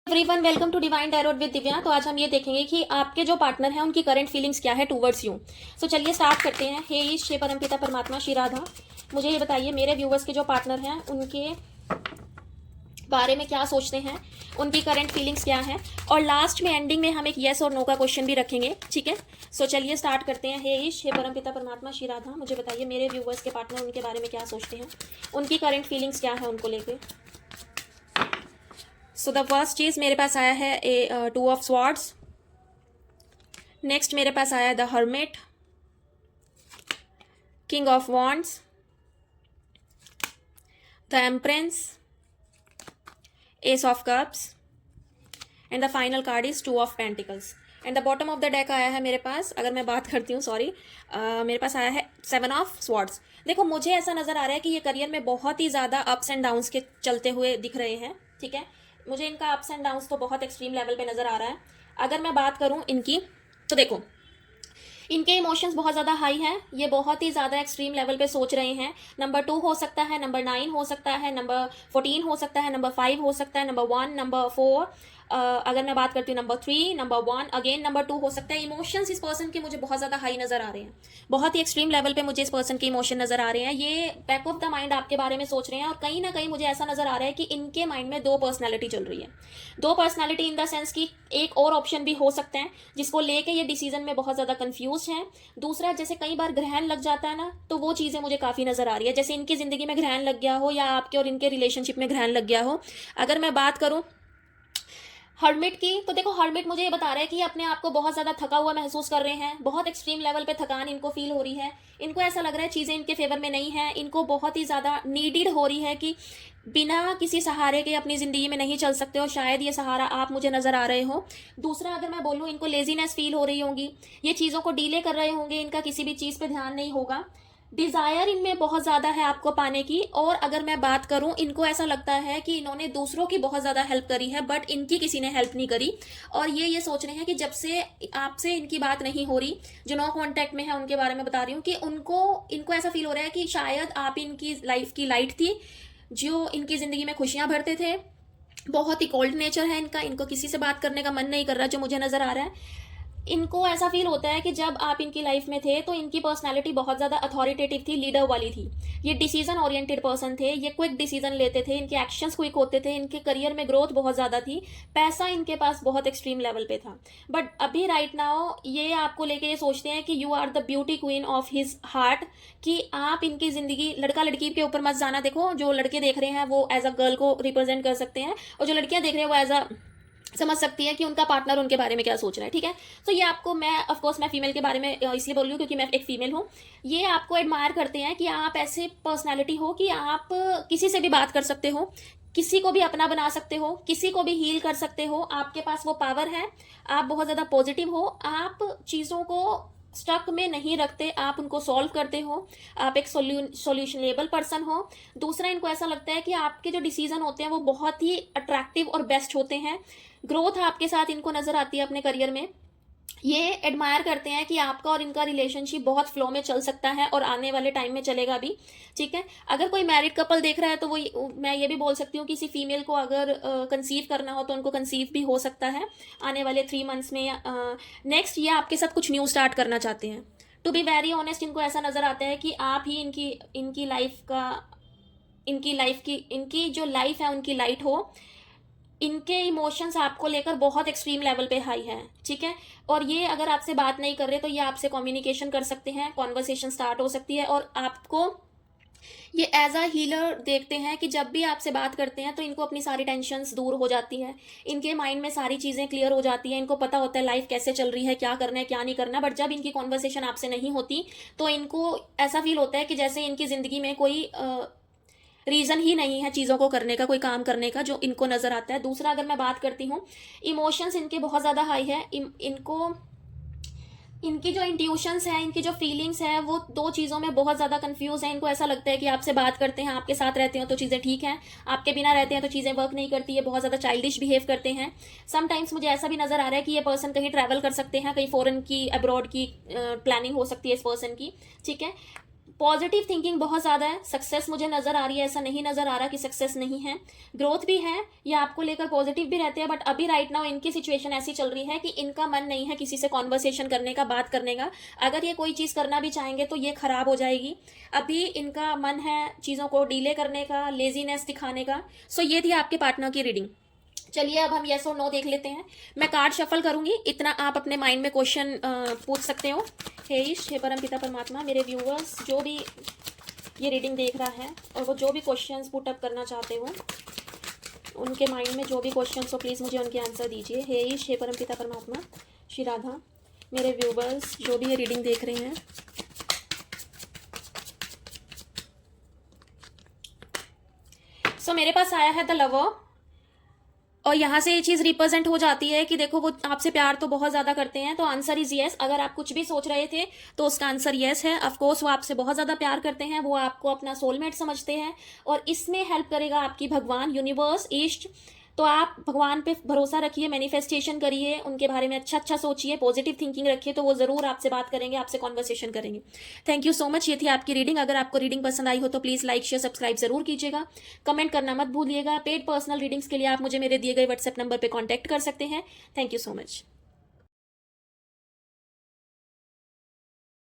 Everyone, welcome to divine tarot with Divya. तो आज हम ये देखेंगे कि आपके जो पार्टनर हैं उनकी करंट फीलिंग्स क्या है टूवर्ड्स यू। सो चलिए स्टार्ट करते हैं। हे ईश, हे परमपिता परमात्मा श्री राधा, मुझे ये बताइए मेरे व्यूवर्स के जो पार्टनर हैं उनके बारे में क्या सोचते हैं, उनकी करंट फीलिंग्स क्या है, और लास्ट में एंडिंग में हम एक येस और नो का क्वेश्चन भी रखेंगे। ठीक है, सो चलिए स्टार्ट करते हैं। हे ईश, हे परमपिता परमात्मा श्री राधा, मुझे बताइए मेरे व्यूवर्स के पार्टनर उनके बारे में क्या सोचते हैं, उनकी करंट फीलिंग्स क्या है उनको लेके। सो द फर्स्ट चीज मेरे पास आया है ए 2 ऑफ स्वॉर्ड्स। नेक्स्ट मेरे पास आया the hermit, king of wands, the empress, ace of cups, and the final card is 2 of pentacles. And the bottom of the deck आया है मेरे पास, अगर मैं बात करती हूँ सॉरी, मेरे पास आया है 7 ऑफ स्वॉर्ड्स। देखो, मुझे ऐसा नजर आ रहा है कि ये करियर में बहुत ही ज्यादा अप्स एंड डाउन्स के चलते हुए दिख रहे हैं। ठीक है, मुझे इनका अप्स एंड डाउन्स तो बहुत एक्सट्रीम लेवल पे नजर आ रहा है। अगर मैं बात करूं इनकी, तो देखो इनके इमोशंस बहुत ज़्यादा हाई हैं, ये बहुत ही ज़्यादा एक्सट्रीम लेवल पे सोच रहे हैं। नंबर 2 हो सकता है, नंबर 9 हो सकता है, नंबर 14 हो सकता है, नंबर 5 हो सकता है, नंबर 1, नंबर 4, अगर मैं बात करती हूँ नंबर 3, नंबर 1, अगेन नंबर 2 हो सकता है। इमोशंस इस पर्सन के मुझे बहुत ज़्यादा हाई नज़र आ रहे हैं, बहुत ही एक्सट्रीम लेवल पे मुझे इस पर्सन के इमोशन नज़र आ रहे हैं। ये बैक ऑफ द माइंड आपके बारे में सोच रहे हैं, और कहीं ना कहीं मुझे ऐसा नज़र आ रहा है कि इनके माइंड में 2 पर्सनैलिटी चल रही है। 2 पर्सनैलिटी इन द सेंस की एक और ऑप्शन भी हो सकते हैं जिसको लेके ये डिसीजन में बहुत ज़्यादा कंफ्यूज हैं। दूसरा, जैसे कई बार ग्रहण लग जाता है ना, तो वो चीज़ें मुझे काफ़ी नज़र आ रही है, जैसे इनकी ज़िंदगी में ग्रहण लग गया हो या आपके और इनके रिलेशनशिप में ग्रहण लग गया हो। अगर मैं बात करूँ हर्मिट की, तो देखो हर्मिट मुझे ये बता रहा है कि अपने आप को बहुत ज़्यादा थका हुआ महसूस कर रहे हैं, बहुत एक्सट्रीम लेवल पे थकान इनको फील हो रही है। इनको ऐसा लग रहा है चीज़ें इनके फेवर में नहीं है, इनको बहुत ही ज़्यादा नीडिड हो रही है कि बिना किसी सहारे के अपनी ज़िंदगी में नहीं चल सकते, और शायद ये सहारा आप मुझे नज़र आ रहे हो। दूसरा, अगर मैं बोलूँ, इनको लेजीनेस फील हो रही होंगी, ये चीज़ों को डीले कर रहे होंगे, इनका किसी भी चीज़ पे ध्यान नहीं होगा। डिज़ायर इनमें बहुत ज़्यादा है आपको पाने की। और अगर मैं बात करूं, इनको ऐसा लगता है कि इन्होंने दूसरों की बहुत ज़्यादा हेल्प करी है, बट इनकी किसी ने हेल्प नहीं करी, और ये सोच रहे हैं कि जब से आपसे इनकी बात नहीं हो रही, जो नो कांटेक्ट में है उनके बारे में बता रही हूँ, कि इनको ऐसा फील हो रहा है कि शायद आप इनकी लाइफ की लाइट थी, जो इनकी ज़िंदगी में खुशियाँ भरते थे। बहुत ही कोल्ड नेचर है इनका, इनको किसी से बात करने का मन नहीं कर रहा, जो मुझे नज़र आ रहा है। इनको ऐसा फील होता है कि जब आप इनकी लाइफ में थे तो इनकी पर्सनालिटी बहुत ज़्यादा अथॉरिटेटिव थी, लीडर वाली थी। ये डिसीजन ओरिएंटेड पर्सन थे, ये क्विक डिसीजन लेते थे, इनके एक्शंस क्विक होते थे, इनके करियर में ग्रोथ बहुत ज़्यादा थी, पैसा इनके पास बहुत एक्सट्रीम लेवल पे था। बट अभी राइट नाउ ये आपको लेके ये सोचते हैं कि you are the beauty queen of his heart, कि आप इनकी ज़िंदगी, लड़का लड़की के ऊपर मत जाना। देखो, जो लड़के देख रहे हैं वो एज अ गर्ल को रिप्रेजेंट कर सकते हैं, और जो लड़कियां देख रहे हैं वो एज अ समझ सकती है कि उनका पार्टनर उनके बारे में क्या सोच रहा है। ठीक है, तो ये आपको, मैं ऑफ कोर्स मैं फीमेल के बारे में इसलिए बोल रही हूँ क्योंकि मैं एक फीमेल हूँ। ये आपको एडमायर करते हैं कि आप ऐसे पर्सनालिटी हो कि आप किसी से भी बात कर सकते हो, किसी को भी अपना बना सकते हो, किसी को भी हील कर सकते हो, आपके पास वो पावर है। आप बहुत ज़्यादा पॉजिटिव हो, आप चीज़ों को स्टक में नहीं रखते, आप उनको सॉल्व करते हो, आप एक सॉल्यूशनेबल पर्सन हो। दूसरा, इनको ऐसा लगता है कि आपके जो डिसीजन होते हैं वो बहुत ही अट्रैक्टिव और बेस्ट होते हैं। ग्रोथ आपके साथ इनको नजर आती है अपने करियर में। ये एडमायर करते हैं कि आपका और इनका रिलेशनशिप बहुत फ्लो में चल सकता है, और आने वाले टाइम में चलेगा भी। ठीक है, अगर कोई मैरिड कपल देख रहा है तो मैं ये भी बोल सकती हूँ कि किसी फीमेल को अगर कंसीव करना हो तो उनको कंसीव भी हो सकता है आने वाले 3 मंथ्स में। नेक्स्ट, ये आपके साथ कुछ न्यू स्टार्ट करना चाहते हैं। टू बी वेरी ऑनेस्ट, इनको ऐसा नजर आता है कि आप ही इनकी लाइफ का, इनकी जो लाइफ है उनकी लाइट हो। इनके इमोशंस आपको लेकर बहुत एक्सट्रीम लेवल पे हाई है। ठीक है, और ये अगर आपसे बात नहीं कर रहे तो ये आपसे कम्युनिकेशन कर सकते हैं, कॉन्वर्सेशन स्टार्ट हो सकती है, और आपको ये एज अ हीलर देखते हैं कि जब भी आपसे बात करते हैं तो इनको अपनी सारी टेंशन्स दूर हो जाती है, इनके माइंड में सारी चीज़ें क्लियर हो जाती हैं, इनको पता होता है लाइफ कैसे चल रही है, क्या करना है क्या नहीं करना। बट जब इनकी कॉन्वर्सेशन आपसे नहीं होती तो इनको ऐसा फील होता है कि जैसे इनकी ज़िंदगी में कोई रीज़न ही नहीं है चीज़ों को करने का, कोई काम करने का, जो इनको नज़र आता है। दूसरा, अगर मैं बात करती हूँ, इमोशंस इनके बहुत ज़्यादा हाई है। इनको इनकी जो इंट्यूशंस है, इनकी जो फीलिंग्स है, वो 2 चीज़ों में बहुत ज़्यादा कंफ्यूज है। इनको ऐसा लगता है कि आपसे बात करते हैं, आपके साथ रहते हैं तो चीज़ें ठीक हैं, आपके बिना रहते हैं तो चीज़ें वर्क नहीं करती है, बहुत ज़्यादा चाइल्डिश बिहेव करते हैं। समटाइम्स मुझे ऐसा भी नज़र आ रहा है कि ये पर्सन कहीं ट्रैवल कर सकते हैं, कहीं फॉरेन की, अब्रॉड की प्लानिंग हो सकती है इस पर्सन की। ठीक है, पॉजिटिव थिंकिंग बहुत ज़्यादा है, सक्सेस मुझे नज़र आ रही है, ऐसा नहीं नज़र आ रहा कि सक्सेस नहीं है, ग्रोथ भी है, ये आपको लेकर पॉजिटिव भी रहते हैं। बट अभी राइट नाउ इनकी सिचुएशन ऐसी चल रही है कि इनका मन नहीं है किसी से कॉन्वर्सेशन करने का, बात करने का। अगर ये कोई चीज़ करना भी चाहेंगे तो ये खराब हो जाएगी। अभी इनका मन है चीज़ों को डिले करने का, लेजीनेस दिखाने का। सो ये थी आपके पार्टनर की रीडिंग। चलिए अब हम येस और नो देख लेते हैं। मैं कार्ड शफल करूंगी, इतना आप अपने माइंड में क्वेश्चन पूछ सकते हो। हे ईश, हे परम पिता परमात्मा, मेरे व्यूअर्स जो भी ये रीडिंग देख रहा है और वो जो भी क्वेश्चंस पुट अप करना चाहते हो, उनके माइंड में जो भी क्वेश्चंस हो प्लीज़ मुझे उनके आंसर दीजिए। हे ईश, हे परम पिता परमात्मा, श्री राधा, मेरे व्यूअर्स जो भी ये रीडिंग देख रहे हैं, सो मेरे पास आया है द लवर। और यहाँ से ये चीज़ रिप्रेजेंट हो जाती है कि देखो वो आपसे प्यार तो बहुत ज़्यादा करते हैं, तो आंसर इज येस। अगर आप कुछ भी सोच रहे थे तो उसका आंसर येस है। ऑफकोर्स वो आपसे बहुत ज़्यादा प्यार करते हैं, वो आपको अपना सोलमेट समझते हैं, और इसमें हेल्प करेगा आपकी भगवान, यूनिवर्स, ईस्ट। तो आप भगवान पे भरोसा रखिए, मैनिफेस्टेशन करिए, उनके बारे में अच्छा अच्छा सोचिए, पॉजिटिव थिंकिंग रखिए, तो वो ज़रूर आपसे बात करेंगे, आपसे कॉन्वर्सेशन करेंगे। Thank you so much. ये थी आपकी रीडिंग। अगर आपको रीडिंग पसंद आई हो तो प्लीज़ लाइक शेयर सब्सक्राइब जरूर कीजिएगा, कमेंट करना मत भूलिएगा। पेड पर्सनल रीडिंग्स के लिए आप मुझे मेरे दिए गए व्हाट्सएप नंबर पर कॉन्टैक्ट कर सकते हैं। Thank you so much.